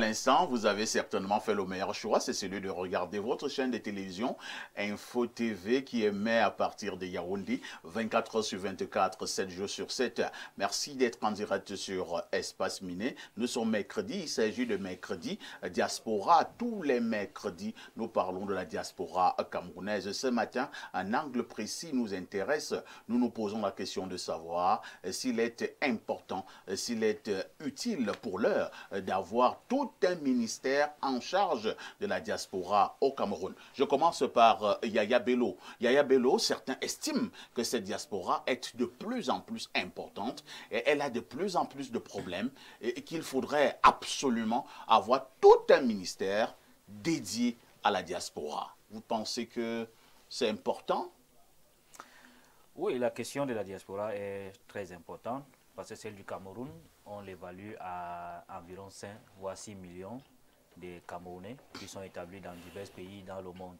À l'instant, vous avez certainement fait le meilleur choix, c'est celui de regarder votre chaîne de télévision Info TV qui émet à partir de Yaoundé 24 heures sur 24, 7 jours sur 7. Merci d'être en direct sur Espace Miné. Nous sommes mercredi, il s'agit de mercredi diaspora. Tous les mercredis, nous parlons de la diaspora camerounaise. Ce matin, un angle précis nous intéresse. Nous nous posons la question de savoir s'il est important, s'il est utile pour l'heure d'avoir tout un ministère en charge de la diaspora au Cameroun. Je commence par Yaya Bello. Yaya Bello, certains estiment que cette diaspora est de plus en plus importante et elle a de plus en plus de problèmes et qu'il faudrait absolument avoir tout un ministère dédié à la diaspora. Vous pensez que c'est important? Oui, la question de la diaspora est très importante parce que celle du Cameroun, on l'évalue à environ 5 voire 6 millions de Camerounais qui sont établis dans divers pays dans le monde.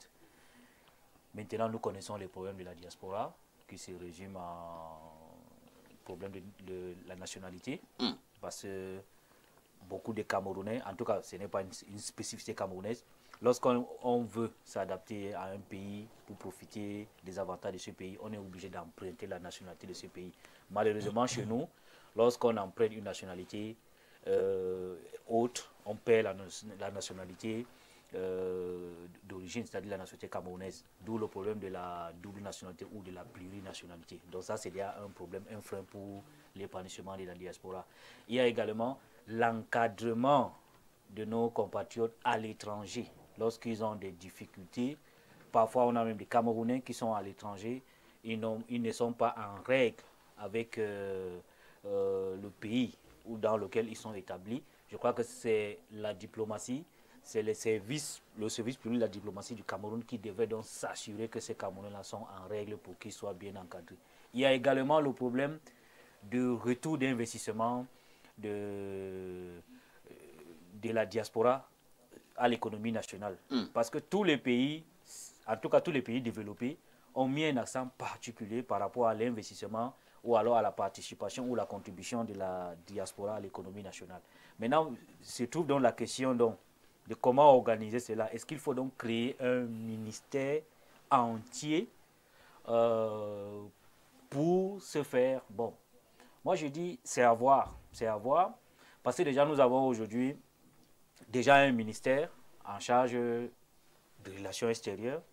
Maintenant, nous connaissons les problèmes de la diaspora qui se résument en problème de la nationalité parce que beaucoup de Camerounais, en tout cas ce n'est pas une spécificité camerounaise, lorsqu'on veut s'adapter à un pays pour profiter des avantages de ce pays, on est obligé d'emprunter la nationalité de ce pays. Malheureusement, chez nous, lorsqu'on emprunte une nationalité autre, on perd la nationalité d'origine, c'est-à-dire la nationalité camerounaise, d'où le problème de la double nationalité ou de la plurinationalité. Donc ça, c'est déjà un problème, un frein pour l'épanouissement de la diaspora. Il y a également l'encadrement de nos compatriotes à l'étranger lorsqu'ils ont des difficultés. Parfois, on a même des Camerounais qui sont à l'étranger, ils ne sont pas en règle avec le pays ou dans lequel ils sont établis. Je crois que c'est la diplomatie, c'est le service public de la diplomatie du Cameroun qui devait donc s'assurer que ces Camerounais-là sont en règle pour qu'ils soient bien encadrés. Il y a également le problème de retour d'investissement de la diaspora à l'économie nationale. Parce que tous les pays, en tout cas tous les pays développés, ont mis un accent particulier par rapport à l'investissement ou alors à la participation ou la contribution de la diaspora à l'économie nationale. Maintenant, se trouve donc la question donc, de comment organiser cela. Est-ce qu'il faut donc créer un ministère entier pour se faire? Bon, moi je dis c'est à voir, parce que déjà nous avons aujourd'hui déjà un ministère en charge de relations extérieures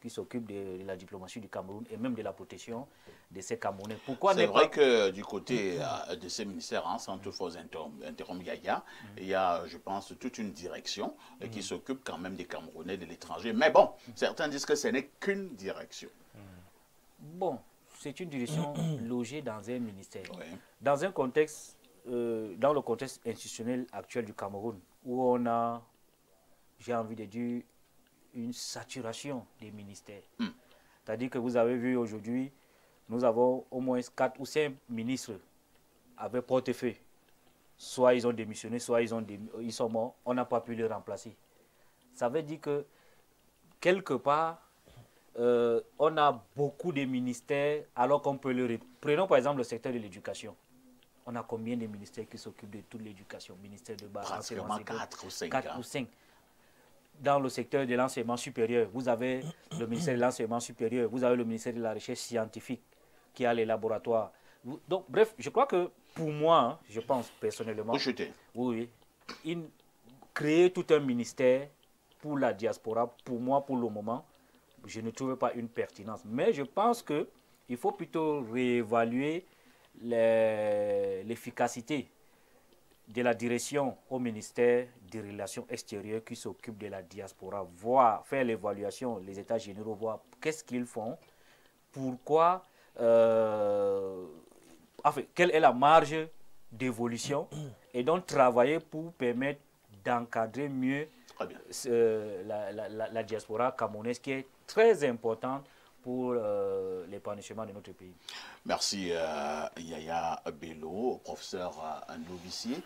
qui s'occupe de la diplomatie du Cameroun et même de la protection de ces Camerounais. Pourquoi C'est ne vrai pas... que du côté de ces ministères, hein, sans toutefois interrompre Yaya, il y a, je pense, toute une direction qui s'occupe quand même des Camerounais de l'étranger. Mais bon, certains disent que ce n'est qu'une direction. Bon, c'est une direction logée dans un ministère. Oui. Dans un contexte, dans le contexte institutionnel actuel du Cameroun, où on a, j'ai envie de dire, une saturation des ministères. C'est-à-dire que vous avez vu aujourd'hui, nous avons au moins 4 ou 5 ministres avec portefeuille. Soit ils ont démissionné, soit ils sont morts. On n'a pas pu les remplacer. Ça veut dire que, quelque part, on a beaucoup de ministères alors qu'on peut le... Prenons par exemple le secteur de l'éducation. On a combien de ministères qui s'occupent de toute l'éducation? Ministère de base, Pratiquement 4 ou 5. 4 ou 5. Dans le secteur de l'enseignement supérieur, vous avez le ministère de l'enseignement supérieur, vous avez le ministère de la recherche scientifique qui a les laboratoires. Donc, bref, je crois que pour moi, hein, je pense personnellement, oui, créer tout un ministère pour la diaspora, pour moi, pour le moment, je ne trouve pas une pertinence. Mais je pense qu'il faut plutôt réévaluer l'efficacité de la direction au ministère des Relations extérieures qui s'occupe de la diaspora, voir, faire l'évaluation, les états généraux, voir qu'est-ce qu'ils font, pourquoi, enfin, quelle est la marge d'évolution et donc travailler pour permettre d'encadrer mieux la diaspora camerounaise qui est très importante pour l'épanouissement de notre pays. Merci Yaya Bello, professeur novicier.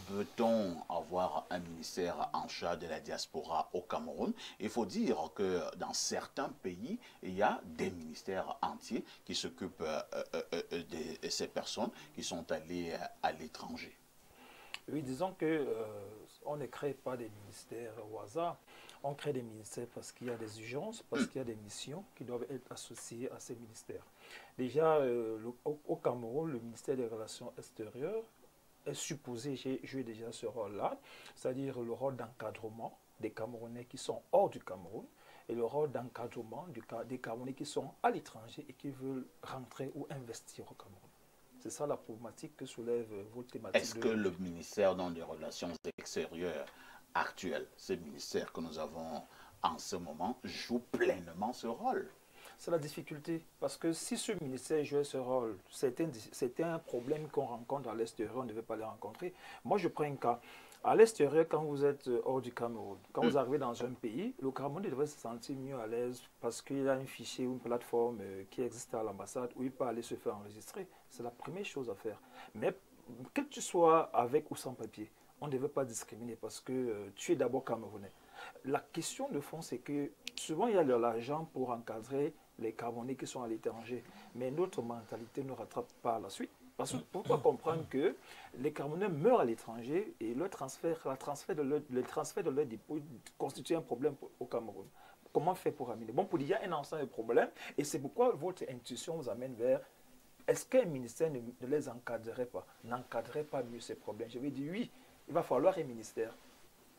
Peut-on avoir un ministère en charge de la diaspora au Cameroun? Il faut dire que dans certains pays, il y a des ministères entiers qui s'occupent de ces personnes qui sont allées à l'étranger. Oui, disons que On ne crée pas des ministères au hasard. On crée des ministères parce qu'il y a des urgences, parce qu'il y a des missions qui doivent être associées à ces ministères. Déjà, au Cameroun, le ministère des Relations extérieures est supposé jouer déjà ce rôle-là, c'est-à-dire le rôle d'encadrement des Camerounais qui sont hors du Cameroun et le rôle d'encadrement des Camerounais qui sont à l'étranger et qui veulent rentrer ou investir au Cameroun. C'est ça la problématique que soulève votre thématique. Est-ce que le ministère des Relations extérieures actuel, ce ministère que nous avons en ce moment, joue pleinement ce rôle? C'est la difficulté, parce que si ce ministère jouait ce rôle, c'était un problème qu'on rencontre à l'extérieur, on ne devait pas le rencontrer. Moi, je prends un cas. À l'extérieur, quand vous êtes hors du Cameroun, quand vous arrivez dans un pays, le Cameroun devrait se sentir mieux à l'aise parce qu'il y a un fichier ou une plateforme qui existe à l'ambassade où il peut aller se faire enregistrer. C'est la première chose à faire. Mais que tu sois avec ou sans papier, on ne devait pas discriminer parce que tu es d'abord Camerounais. La question de fond, c'est que souvent, il y a de l'argent pour encadrer les Camerounais qui sont à l'étranger. Mais notre mentalité ne rattrape pas la suite. Parce que pourquoi comprendre que les Camerounais meurent à l'étranger et le transfert de leur dépôt constitue un problème au Cameroun. Comment faire pour amener? Bon, pour dire, il y a un ensemble de problèmes et c'est pourquoi votre intuition vous amène vers est-ce qu'un ministère ne les encadrerait pas, n'encadrerait pas mieux ces problèmes? Je vais dire oui, il va falloir un ministère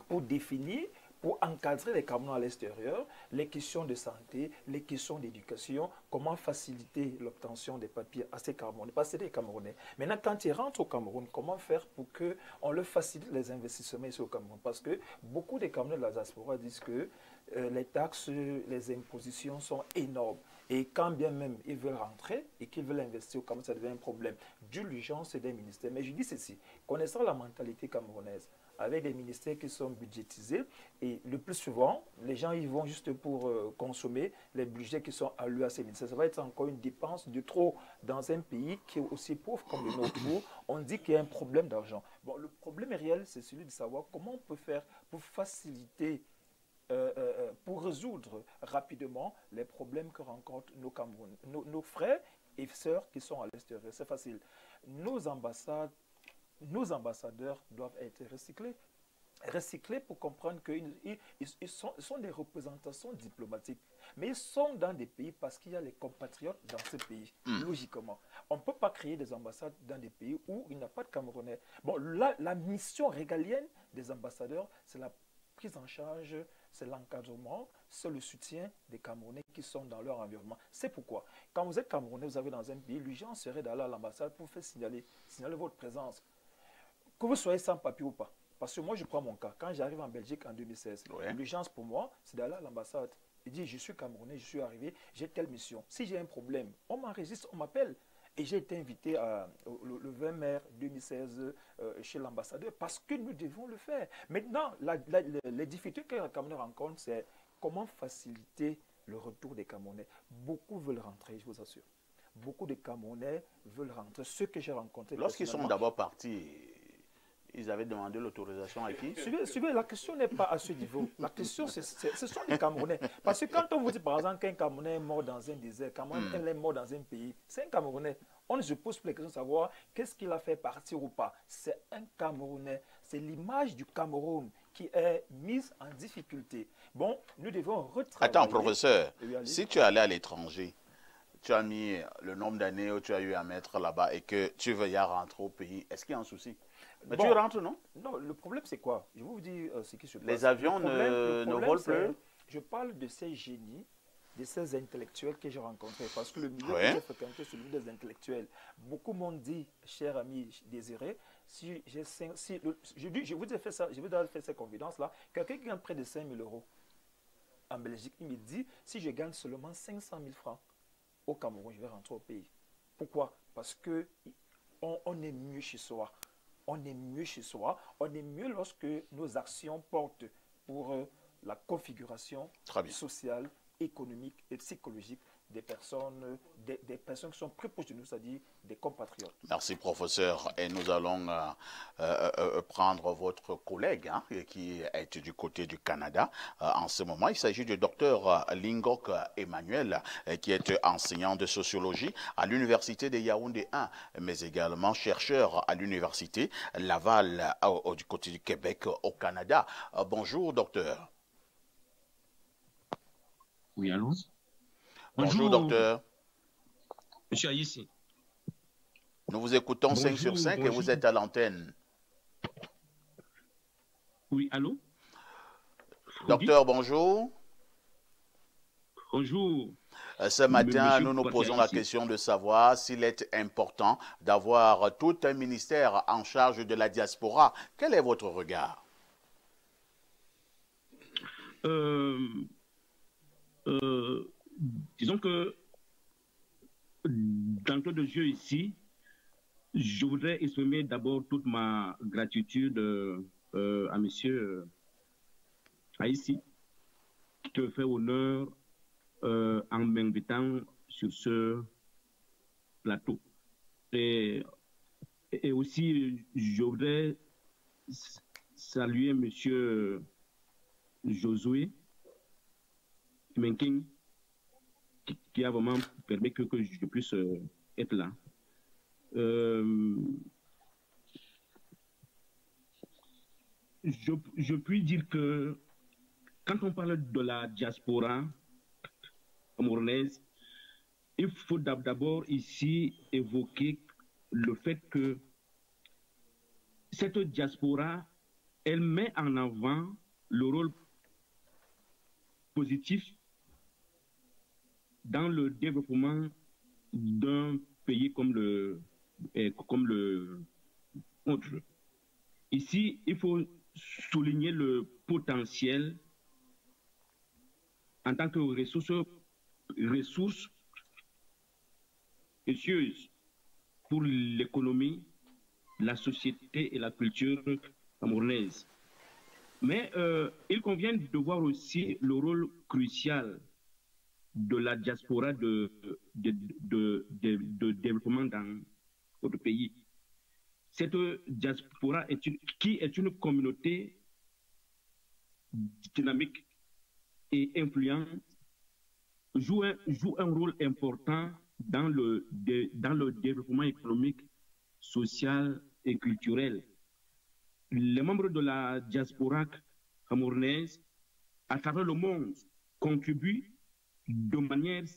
pour définir, pour encadrer les Camerounais à l'extérieur, les questions de santé, les questions d'éducation, comment faciliter l'obtention des papiers à ces Camerounais, pas c'est des Camerounais. Maintenant, quand ils rentrent au Cameroun, comment faire pour qu'on leur facilite les investissements ici au Cameroun? Parce que beaucoup des Camerounais de la diaspora disent que les taxes, les impositions sont énormes. Et quand bien même ils veulent rentrer et qu'ils veulent investir au Cameroun, ça devient un problème d'urgence des ministères. Mais je dis ceci, connaissant la mentalité camerounaise, avec des ministères qui sont budgétisés, et le plus souvent, les gens y vont juste pour consommer les budgets qui sont alloués à ces ministères. Ça va être encore une dépense de trop dans un pays qui est aussi pauvre comme le nôtre. On dit qu'il y a un problème d'argent. Bon, le problème réel, c'est celui de savoir comment on peut faire pour faciliter pour résoudre rapidement les problèmes que rencontrent nos Camerounais, nos frères et sœurs qui sont à l'extérieur. C'est facile. Nos ambassadeurs doivent être recyclés. Recyclés pour comprendre qu'ils sont des représentations diplomatiques. Mais ils sont dans des pays parce qu'il y a les compatriotes dans ces pays, logiquement. On ne peut pas créer des ambassades dans des pays où il n'y a pas de Camerounais. Bon, la mission régalienne des ambassadeurs, c'est la prise en charge, c'est l'encadrement, c'est le soutien des Camerounais qui sont dans leur environnement. C'est pourquoi, quand vous êtes Camerounais, vous avez dans un pays, l'urgence serait d'aller à l'ambassade pour faire signaler votre présence. Que vous soyez sans papier ou pas. Parce que moi, je prends mon cas. Quand j'arrive en Belgique en 2016, l'urgence pour moi, c'est d'aller à l'ambassade. Il dit, je suis Camerounais, je suis arrivé, j'ai telle mission. Si j'ai un problème, on m'enregistre, on m'appelle. Et j'ai été invité le 20 mai 2016 chez l'ambassadeur parce que nous devons le faire. Maintenant, les difficultés que les Camerounais rencontrent, c'est comment faciliter le retour des Camerounais. Beaucoup veulent rentrer, je vous assure. Beaucoup de Camerounais veulent rentrer. Ceux que j'ai rencontrés. Lorsqu'ils sont d'abord partis, ils avaient demandé l'autorisation à qui? Suivez, la question n'est pas à ce niveau. La question, ce sont les Camerounais. Parce que quand on vous dit, par exemple, qu'un Camerounais est mort dans un désert, qu'un est mort dans un pays, c'est un Camerounais. On ne se pose plus la question de savoir qu'est-ce qu'il a fait partir ou pas. C'est un Camerounais. C'est l'image du Cameroun qui est mise en difficulté. Bon, nous devons retravailler. Attends, professeur, si tu es allé à l'étranger, tu as mis le nombre d'années où tu as eu à mettre là-bas et que tu veux y rentrer au pays, est-ce qu'il y a un souci? Mais bon, tu rentres, non? Non, le problème c'est quoi? Je vais vous dire ce qui se passe. Les avions ne volent plus? Je parle de ces génies, de ces intellectuels que j'ai rencontrés. Parce que le milieu que j'ai fréquenté, c'est le milieu des intellectuels. Beaucoup m'ont dit, cher ami Désiré, je vous ai fait ça, je vous ai fait cette confidence-là, quelqu'un qui gagne près de 5 000 € en Belgique, il me dit, si je gagne seulement 500 000 francs au Cameroun, je vais rentrer au pays. Pourquoi? Parce qu'on est mieux chez soi. On est mieux chez soi. On est mieux lorsque nos actions portent pour la configuration sociale, économique et psychologique des personnes, des personnes qui sont très proches de nous, c'est-à-dire des compatriotes. Merci, professeur. Et nous allons prendre votre collègue qui est du côté du Canada. En ce moment, il s'agit du docteur Lingok Emmanuel, qui est enseignant de sociologie à l'Université de Yaoundé 1, mais également chercheur à l'Université Laval du côté du Québec au Canada. Bonjour, docteur. Oui, allô? Bonjour, docteur. Monsieur Aïssi. Nous vous écoutons. Bonjour, 5 sur 5 bonjour. Et vous êtes à l'antenne. Oui, allô? Docteur, bonjour. Bonjour. Ce matin, nous nous posons la question de savoir s'il est important d'avoir tout un ministère en charge de la diaspora. Quel est votre regard? Disons que d'entrée de jeu ici, je voudrais exprimer d'abord toute ma gratitude à monsieur Aïssi, qui te fait honneur en m'invitant sur ce plateau. Et aussi, je voudrais saluer monsieur Josué Menking, qui a vraiment permis que je puisse être là. Je puis dire que quand on parle de la diaspora camerounaise, il faut d'abord ici évoquer le fait que cette diaspora, elle met en avant le rôle positif dans le développement d'un pays comme le nôtre. Ici, il faut souligner le potentiel en tant que ressources précieuses pour l'économie, la société et la culture camerounaise. Mais il convient de voir aussi le rôle crucial de la diaspora de développement dans notre pays. Cette diaspora qui est une communauté dynamique et influente, joue un rôle important dans le développement économique, social et culturel. Les membres de la diaspora camerounaise à travers le monde contribuent de manière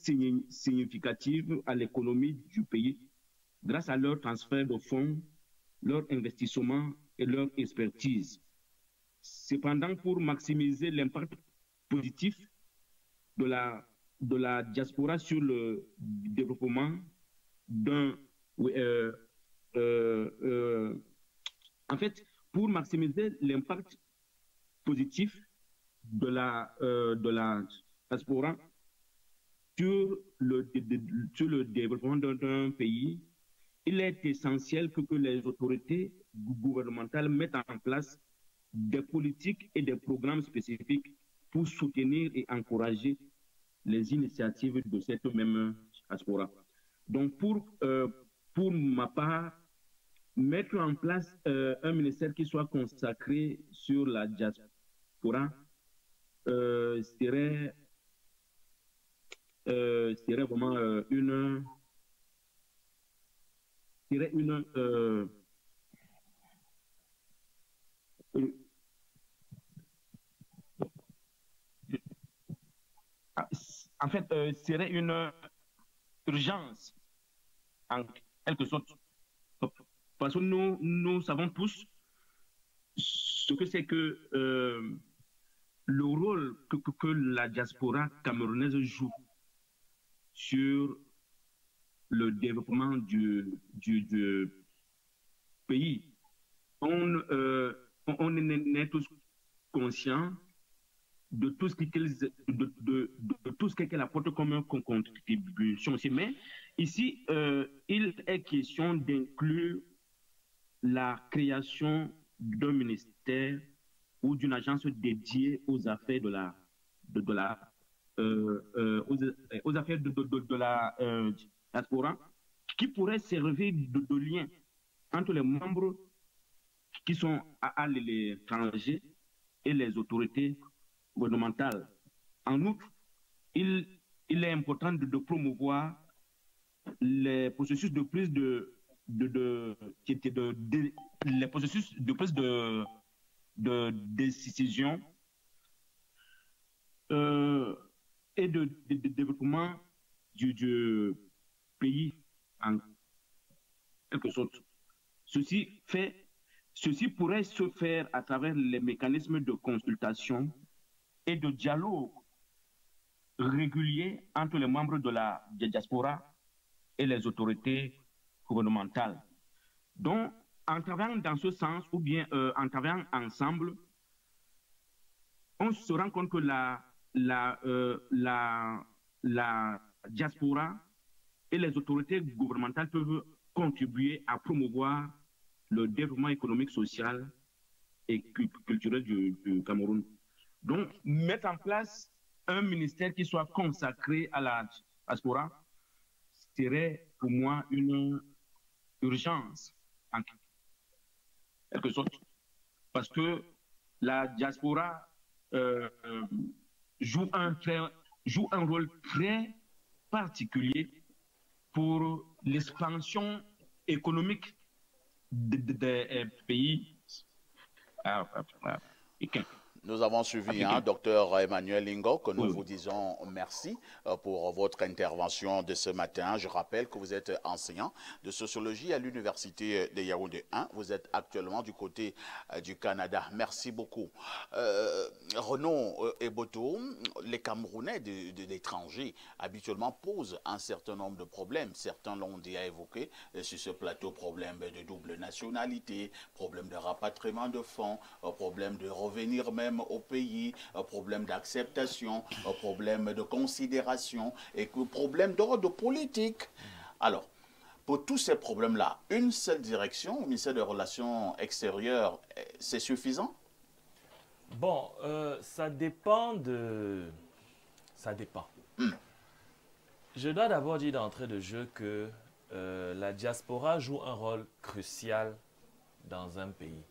significative à l'économie du pays grâce à leur transfert de fonds, leur investissement et leur expertise. Cependant, pour maximiser l'impact positif de la diaspora sur le développement en fait, pour maximiser l'impact positif de la diaspora sur le développement d'un pays, il est essentiel que les autorités gouvernementales mettent en place des politiques et des programmes spécifiques pour soutenir et encourager les initiatives de cette même diaspora. Donc, pour ma part, mettre en place un ministère qui soit consacré sur la diaspora serait vraiment en fait, serait une urgence, en quelque sorte. Parce que nous savons tous ce que c'est que le rôle que la diaspora camerounaise joue sur le développement du pays. On est tous conscients de tout ce qu'elle apporte comme contribution aussi. Mais ici, il est question d'inclure la création d'un ministère ou d'une agence dédiée aux affaires de la aux affaires de la diaspora, qui pourrait servir de lien entre les membres qui sont à l'étranger et les autorités gouvernementales. En outre, il est important de promouvoir les processus de prise les processus de prise de décision et de développement du pays en quelque sorte. Ceci pourrait se faire à travers les mécanismes de consultation et de dialogue régulier entre les membres de la diaspora et les autorités gouvernementales. Donc, en travaillant dans ce sens ou bien en travaillant ensemble, on se rend compte que la diaspora et les autorités gouvernementales peuvent contribuer à promouvoir le développement économique, social et culturel du Cameroun. Donc, mettre en place un ministère qui soit consacré à la diaspora serait pour moi une urgence, en quelque sorte, parce que la diaspora joue un rôle très particulier pour l'expansion économique des pays africains. Nous avons suivi, docteur Emmanuel Lingo, que nous vous disons merci pour votre intervention de ce matin. Je rappelle que vous êtes enseignant de sociologie à l'université de Yaoundé 1. Vous êtes actuellement du côté du Canada. Merci beaucoup. Renaud Eboto, les Camerounais de l'étranger habituellement posent un certain nombre de problèmes. Certains l'ont déjà évoqué sur ce plateau, problème de double nationalité, problème de rapatriement de fonds, problème de revenir même au pays, problème d'acceptation, problème de considération et problème d'ordre politique. Alors, pour tous ces problèmes-là, une seule direction, au ministère des Relations extérieures, c'est suffisant? Bon, ça dépend de... Ça dépend. Je dois d'abord dire d'entrée de jeu que la diaspora joue un rôle crucial dans un pays.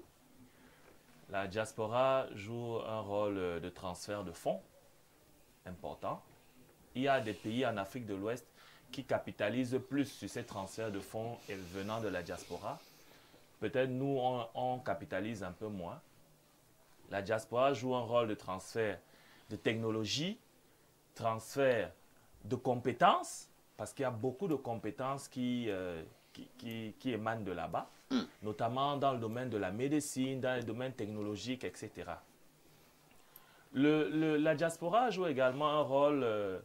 La diaspora joue un rôle de transfert de fonds important. Il y a des pays en Afrique de l'Ouest qui capitalisent plus sur ces transferts de fonds venant de la diaspora. Peut-être nous, on capitalise un peu moins. La diaspora joue un rôle de transfert de technologie, transfert de compétences, parce qu'il y a beaucoup de compétences qui émanent de là-bas, notamment dans le domaine de la médecine, dans le domaine technologique, etc. La diaspora joue également un rôle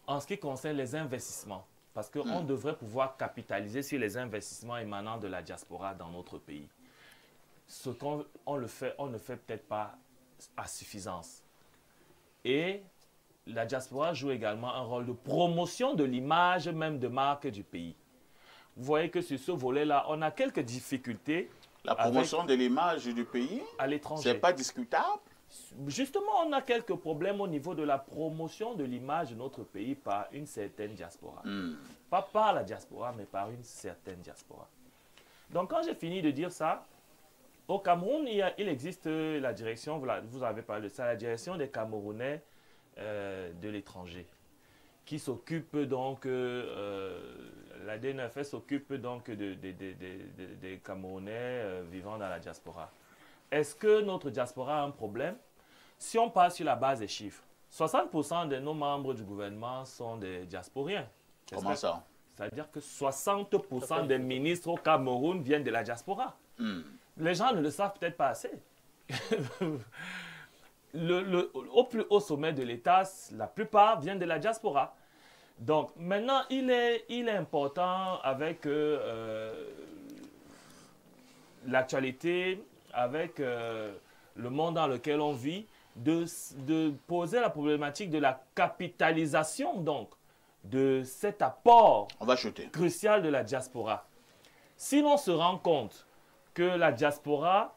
en ce qui concerne les investissements, parce qu'on devrait pouvoir capitaliser sur les investissements émanant de la diaspora dans notre pays. Ce qu'on ne fait peut-être pas à suffisance. Et la diaspora joue également un rôle de promotion de l'image même de marque du pays. Vous voyez que sur ce volet-là, on a quelques difficultés. La promotion de l'image du pays, à l'étranger. C'est pas discutable? Justement, on a quelques problèmes au niveau de la promotion de l'image de notre pays par une certaine diaspora. Pas par la diaspora, mais par une certaine diaspora. Donc, quand j'ai fini de dire ça, au Cameroun, il existe la direction, vous avez parlé de ça, la direction des Camerounais de l'étranger, qui s'occupe donc, la DNFS s'occupe donc des Camerounais vivant dans la diaspora. Est-ce que notre diaspora a un problème? Si on passe sur la base des chiffres, 60% de nos membres du gouvernement sont des diasporiens. Comment ça? C'est-à-dire que 60% des ministres au Cameroun viennent de la diaspora. Les gens ne le savent peut-être pas assez. Au plus haut sommet de l'État, la plupart viennent de la diaspora. Donc maintenant, il est important avec l'actualité, avec le monde dans lequel on vit, de poser la problématique de la capitalisation donc, de cet apport crucial de la diaspora. Si l'on se rend compte que la diaspora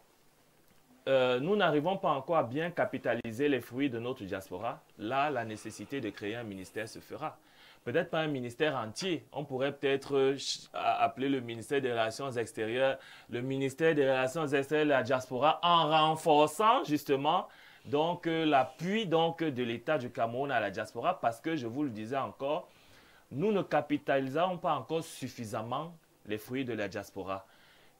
nous n'arrivons pas encore à bien capitaliser les fruits de notre diaspora, là, la nécessité de créer un ministère se fera. Peut-être pas un ministère entier. On pourrait peut-être appeler le ministère des Relations extérieures, le ministère des Relations extérieures de la diaspora, en renforçant justement donc l'appui de l'État du Cameroun à la diaspora, parce que je vous le disais encore, nous ne capitalisons pas encore suffisamment les fruits de la diaspora.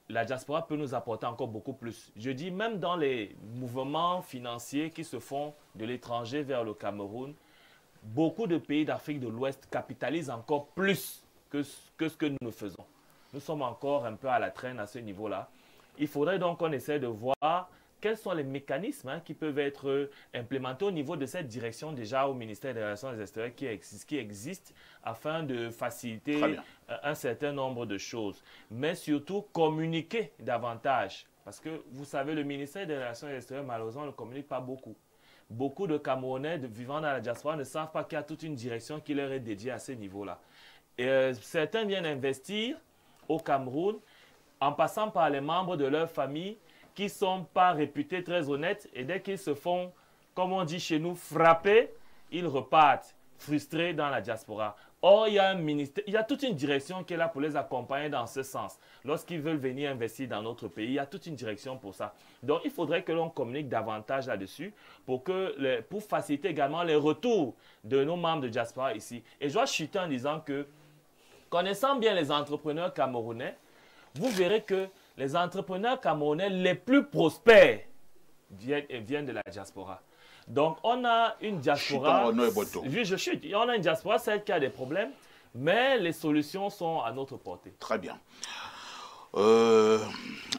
La diaspora peut nous apporter encore beaucoup plus. Je dis même dans les mouvements financiers qui se font de l'étranger vers le Cameroun, beaucoup de pays d'Afrique de l'Ouest capitalisent encore plus que ce que nous faisons. Nous sommes encore un peu à la traîne à ce niveau-là. Il faudrait donc qu'on essaie de voir quels sont les mécanismes qui peuvent être implémentés au niveau de cette direction déjà au ministère des Relations extérieures qui existe afin de faciliter un certain nombre de choses. Mais surtout communiquer davantage. Parce que vous savez, le ministère des Relations extérieures, malheureusement, ne communique pas beaucoup. Beaucoup de Camerounais vivant dans la diaspora ne savent pas qu'il y a toute une direction qui leur est dédiée à ce niveau-là. Certains viennent investir au Cameroun en passant par les membres de leur famille qui ne sont pas réputés très honnêtes, et dès qu'ils se font, comme on dit chez nous, frapper, ils repartent frustrés dans la diaspora. Or, il y a un ministère, il y a toute une direction qui est là pour les accompagner dans ce sens. Lorsqu'ils veulent venir investir dans notre pays, il y a toute une direction pour ça. Donc, il faudrait que l'on communique davantage là-dessus pour faciliter également les retours de nos membres de diaspora ici. Et je dois chuter en disant que, connaissant bien les entrepreneurs camerounais, vous verrez que les entrepreneurs camerounais les plus prospères viennent de la diaspora. Donc, on a une diaspora... Oui, je chute. On a une diaspora, celle qui a des problèmes, mais les solutions sont à notre portée. Très bien.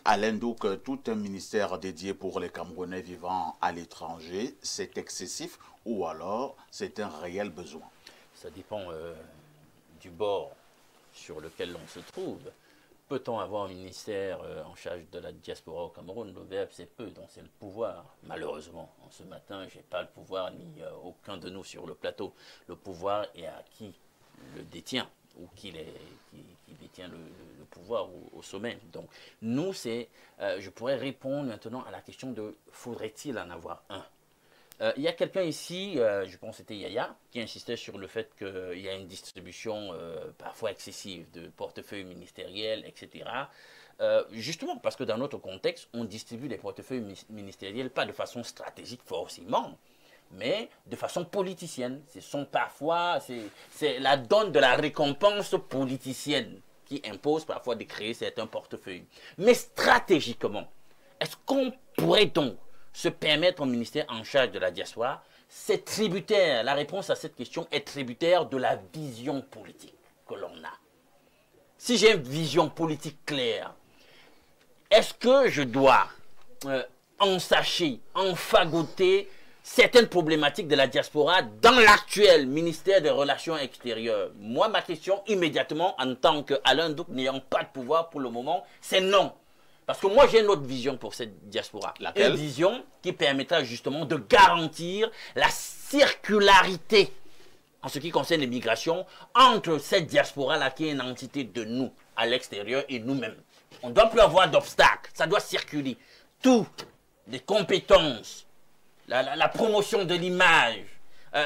Alain Douk, tout un ministère dédié pour les Camerounais vivant à l'étranger, c'est excessif ou alors c'est un réel besoin? Ça dépend du bord sur lequel on se trouve. Peut-on avoir un ministère en charge de la diaspora au Cameroun? Le verbe c'est peu, donc c'est le pouvoir. Malheureusement, en ce matin, je n'ai pas le pouvoir, ni aucun de nous sur le plateau. Le pouvoir est à qui le détient, ou qui détient le pouvoir au sommet. Donc, nous, je pourrais répondre maintenant à la question de faudrait-il en avoir un? Il y a quelqu'un ici, je pense que c'était Yaya, qui insistait sur le fait qu'il y a une distribution parfois excessive de portefeuilles ministériels, etc. Justement, parce que dans notre contexte, on distribue les portefeuilles ministériels pas de façon stratégique forcément, mais de façon politicienne. C'est la donne de la récompense politicienne qui impose parfois de créer certains portefeuilles. Mais stratégiquement, est-ce qu'on pourrait donc se permettre au ministère en charge de la diaspora? C'est tributaire, la réponse à cette question est tributaire de la vision politique que l'on a. Si j'ai une vision politique claire, est-ce que je dois ensacher, enfagoter certaines problématiques de la diaspora dans l'actuel ministère des Relations extérieures? Moi, ma question immédiatement, en tant qu'Alain Douk n'ayant pas de pouvoir pour le moment, c'est non. Parce que moi, j'ai une autre vision pour cette diaspora. Laquelle? Une vision qui permettra justement de garantir la circularité en ce qui concerne les migrations entre cette diaspora-là qui est une entité de nous à l'extérieur et nous-mêmes. On ne doit plus avoir d'obstacles, ça doit circuler. Toutes les compétences, la promotion de l'image,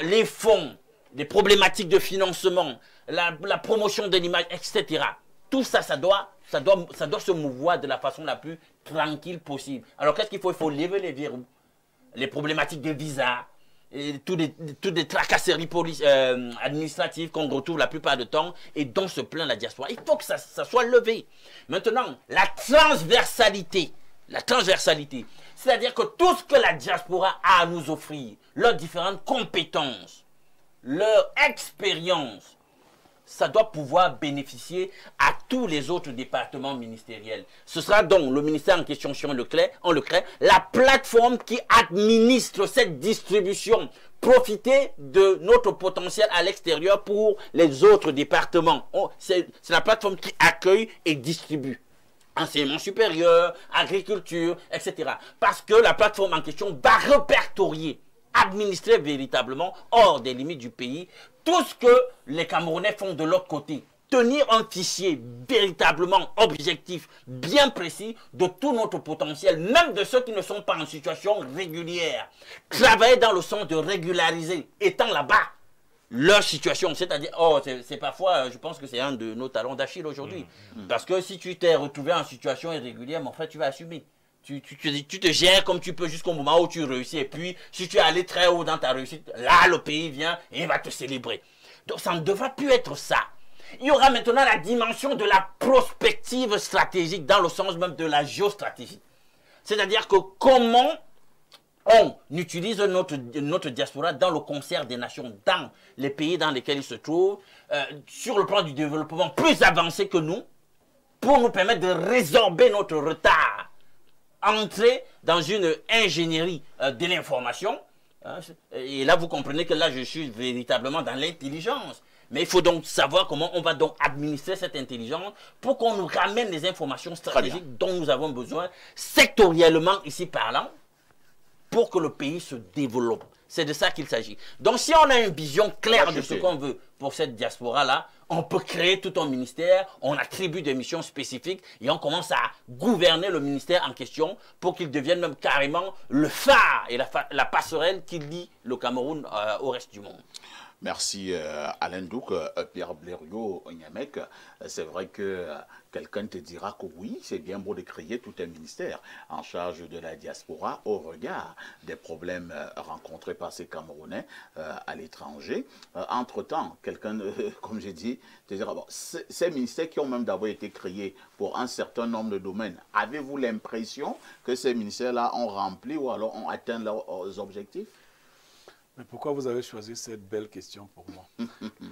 les fonds, les problématiques de financement, la promotion de l'image, etc. Tout ça, ça doit se mouvoir de la façon la plus tranquille possible. Alors qu'est-ce qu'il faut? Il faut lever les verrous, les problématiques de visa, et toutes les tracasseries administratives qu'on retrouve la plupart du temps et dont se plaint la diaspora. Il faut que ça soit levé. Maintenant, la transversalité, c'est-à-dire que tout ce que la diaspora a à nous offrir, leurs différentes compétences, leur expérience, ça doit pouvoir bénéficier à tous les autres départements ministériels. Ce sera donc le ministère en question, si on le crée, la plateforme qui administre cette distribution. Profiter de notre potentiel à l'extérieur pour les autres départements. C'est la plateforme qui accueille et distribue. Enseignement supérieur, agriculture, etc. Parce que la plateforme en question va répertorier, administrer véritablement, hors des limites du pays, tout ce que les Camerounais font de l'autre côté. tenir un fichier véritablement objectif, bien précis de tout notre potentiel, même de ceux qui ne sont pas en situation régulière. Travailler dans le sens de régulariser, étant là-bas, leur situation. C'est-à-dire, c'est parfois, je pense que c'est un de nos talons d'Achille aujourd'hui. Parce que si tu t'es retrouvé en situation irrégulière, mais en fait, tu vas assumer. Tu te gères comme tu peux jusqu'au moment où tu réussis. Et puis, si tu es allé très haut dans ta réussite, là, le pays vient et il va te célébrer. Donc, ça ne devra plus être ça. Il y aura maintenant la dimension de la prospective stratégique dans le sens même de la géostratégie. C'est-à-dire que comment on utilise notre diaspora dans le concert des nations, dans les pays dans lesquels ils se trouvent, sur le plan du développement plus avancé que nous, pour nous permettre de résorber notre retard, entrer dans une ingénierie de l'information. Et là, vous comprenez que là, je suis véritablement dans l'intelligence. Mais il faut donc savoir comment on va donc administrer cette intelligence pour qu'on nous ramène les informations stratégiques dont nous avons besoin, sectoriellement ici parlant, pour que le pays se développe. C'est de ça qu'il s'agit. Donc si on a une vision claire de ce qu'on veut pour cette diaspora-là, on peut créer tout un ministère, on attribue des missions spécifiques et on commence à gouverner le ministère en question pour qu'il devienne même carrément le phare et la passerelle qui lie le Cameroun au reste du monde. Merci Alain Douk, Pierre Blériot, Nyamek. C'est vrai que quelqu'un te dira que oui, c'est bien beau de créer tout un ministère en charge de la diaspora au regard des problèmes rencontrés par ces Camerounais à l'étranger. Entre-temps, quelqu'un, comme j'ai dit, te dira, bon, ces ministères qui ont même d'abord été créés pour un certain nombre de domaines, avez-vous l'impression que ces ministères-là ont rempli ou alors ont atteint leurs objectifs? Mais pourquoi vous avez choisi cette belle question pour moi?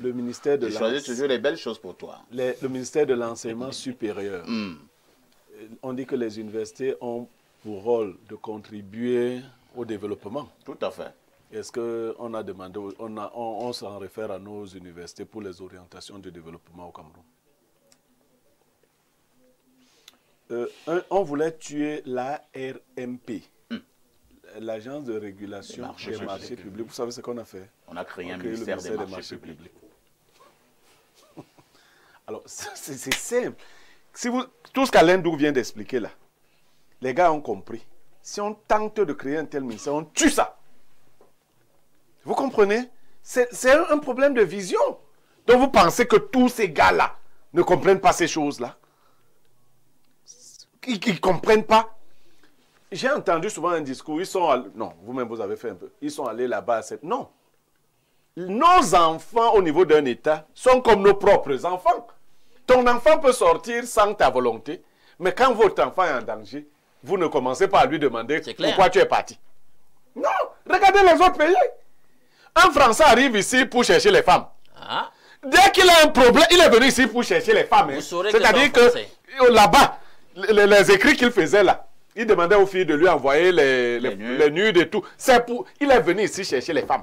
Le ministère de choisis toujours les belles choses pour toi. Le ministère de l'enseignement supérieur. On dit que les universités ont pour rôle de contribuer au développement. Tout à fait. Est-ce qu'on a demandé, on s'en réfère à nos universités pour les orientations du développement au Cameroun? On voulait tuer l'ARMP. L'agence de régulation des marchés publics. Vous savez ce qu'on a fait? On a créé un ministère des marchés publics. Alors, c'est simple. Si tout ce qu'Alain Douk vient d'expliquer là, les gars ont compris. Si on tente de créer un tel ministère, on tue ça. Vous comprenez? C'est un problème de vision. Donc vous pensez que tous ces gars-là ne comprennent pas ces choses-là? Ils ne comprennent pas. J'ai entendu souvent un discours, ils sont allés, non, vous-même vous avez fait un peu, ils sont allés là-bas, non. Nos enfants au niveau d'un État sont comme nos propres enfants. Ton enfant peut sortir sans ta volonté, mais quand votre enfant est en danger, vous ne commencez pas à lui demander pourquoi tu es parti. Non, regardez les autres pays. Un Français arrive ici pour chercher les femmes. Ah. Dès qu'il a un problème, il est venu ici pour chercher les femmes. C'est-à-dire que là-bas, les écrits qu'il faisait là, il demandait aux filles de lui envoyer les nudes et tout. Il est venu ici chercher les femmes.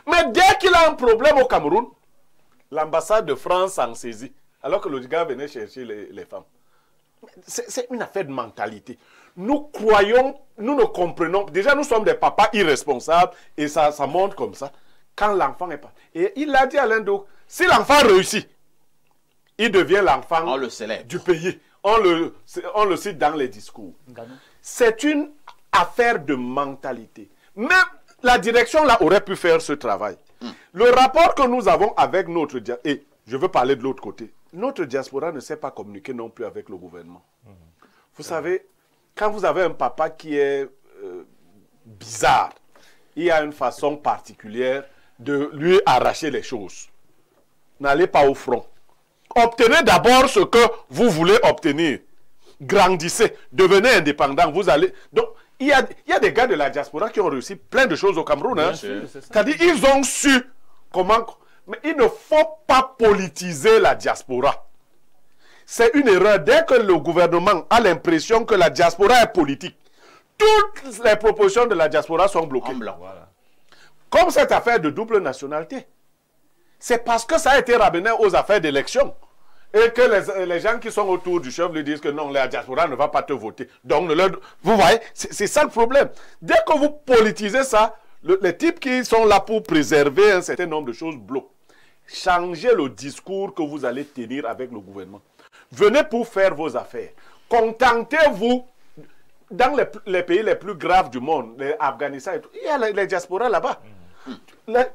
Mais dès qu'il a un problème au Cameroun, l'ambassade de France s'en saisit. Alors que le gars venait chercher les femmes. C'est une affaire de mentalité. Nous croyons, nous ne comprenons. Déjà, nous sommes des papas irresponsables et ça monte comme ça. Quand l'enfant est pas. Et il a dit à Alain Douk, si l'enfant réussit, il devient l'enfant du pays. On le cite dans les discours. C'est une affaire de mentalité. Même la direction là aurait pu faire ce travail. Le rapport que nous avons avec notre diaspora, et je veux parler de l'autre côté, notre diaspora ne sait pas communiquer non plus avec le gouvernement. Vous savez, quand vous avez un papa qui est bizarre, il y a une façon particulière de lui arracher les choses. N'allez pas au front. Obtenez d'abord ce que vous voulez obtenir. Grandissez, devenez indépendant. Vous allez. Donc, il y a des gars de la diaspora qui ont réussi plein de choses au Cameroun. Hein. C'est-à-dire, ils ont su comment. Mais il ne faut pas politiser la diaspora. C'est une erreur. Dès que le gouvernement a l'impression que la diaspora est politique, toutes les propositions de la diaspora sont bloquées. Voilà. Comme cette affaire de double nationalité. C'est parce que ça a été ramené aux affaires d'élection. Et que les gens qui sont autour du chef lui disent que non, la diaspora ne va pas te voter. Donc, vous voyez, c'est ça le problème. Dès que vous politisez ça, les types qui sont là pour préserver un certain nombre de choses bloquent. changez le discours que vous allez tenir avec le gouvernement. Venez pour faire vos affaires. Contentez-vous. Dans les pays les plus graves du monde, l'Afghanistan et tout, il y a les diasporas là-bas.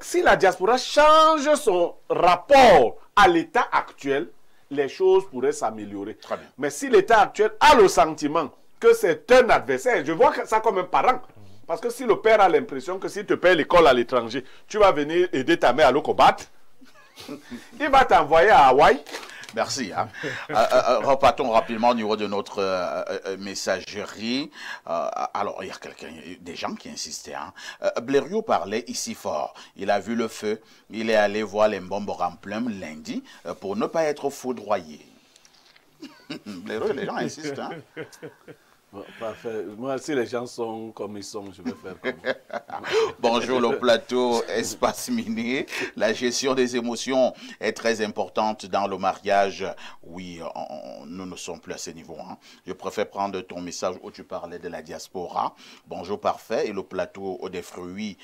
Si la diaspora change son rapport à l'état actuel, les choses pourraient s'améliorer. Mais si l'état actuel a le sentiment que c'est un adversaire, je vois ça comme un parent. Parce que si le père a l'impression que si tu payes l'école à l'étranger, tu vas venir aider ta mère à le combattre, il va t'envoyer à Hawaï. Merci. Hein. Repartons rapidement au niveau de notre messagerie. Alors, il y a des gens qui insistaient. Hein. Blériot parlait ici fort. Il a vu le feu. Il est allé voir les bombes en plein lundi pour ne pas être foudroyé. Blériot, les gens insistent. Hein. Bon, parfait. Moi, si les gens sont comme ils sont, je vais faire comme Bonjour le plateau Espace Minier. La gestion des émotions est très importante dans le mariage. Oui, nous ne sommes plus à ce niveau. Hein. Je préfère prendre ton message où tu parlais de la diaspora. Bonjour parfait. Et le plateau des fruits,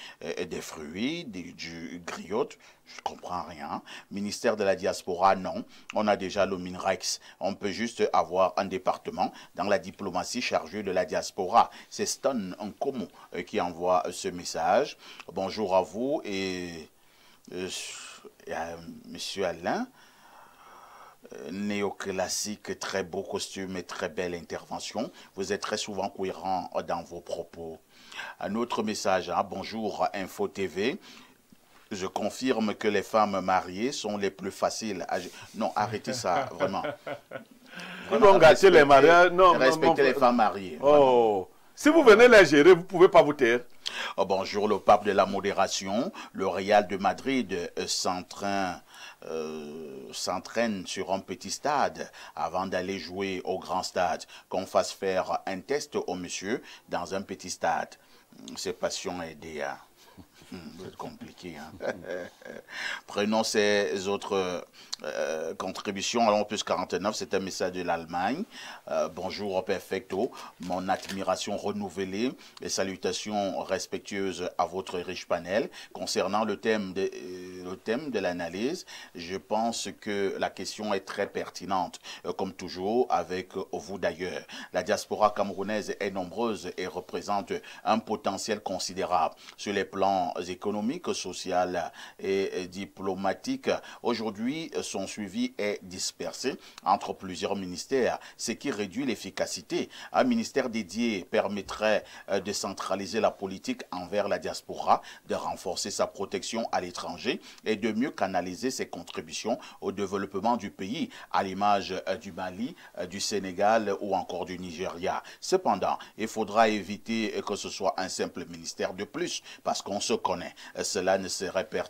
du griotte. Je comprends rien. Ministère de la diaspora, non. On a déjà le MINREX. On peut juste avoir un département dans la diplomatie chargé de la diaspora. C'est Stone Nkomo qui envoie ce message. Bonjour à vous et à Monsieur Alain. Néoclassique, très beau costume et très belle intervention. Vous êtes très souvent cohérent dans vos propos. Un autre message. Hein. Bonjour Info TV. Je confirme que les femmes mariées sont les plus faciles à... Non, arrêtez ça, vraiment. Ils vont gâcher les mariages. Non, respectez les femmes mariées. Oh. Si vous venez les gérer, vous ne pouvez pas vous taire. Oh, bonjour, le pape de la modération. Le Real de Madrid s'entraîne sur un petit stade avant d'aller jouer au grand stade. Qu'on fasse faire un test au monsieur dans un petit stade. C'est passion aidée. Hein. C'est compliqué. Hein? Prenons ces autres contributions. Alors, plus 49, c'est un message de l'Allemagne. Bonjour, perfecto. Mon admiration renouvelée et salutations respectueuses à votre riche panel. Concernant le thème de l'analyse, je pense que la question est très pertinente, comme toujours, avec vous d'ailleurs. La diaspora camerounaise est nombreuse et représente un potentiel considérable sur les plans économiques, social et diplomatique. Aujourd'hui, son suivi est dispersé entre plusieurs ministères, ce qui réduit l'efficacité. Un ministère dédié permettrait de centraliser la politique envers la diaspora, de renforcer sa protection à l'étranger et de mieux canaliser ses contributions au développement du pays, à l'image du Mali, du Sénégal ou encore du Nigeria. Cependant, il faudra éviter que ce soit un simple ministère de plus, parce qu'on se connaît. Cela ne serait pertinent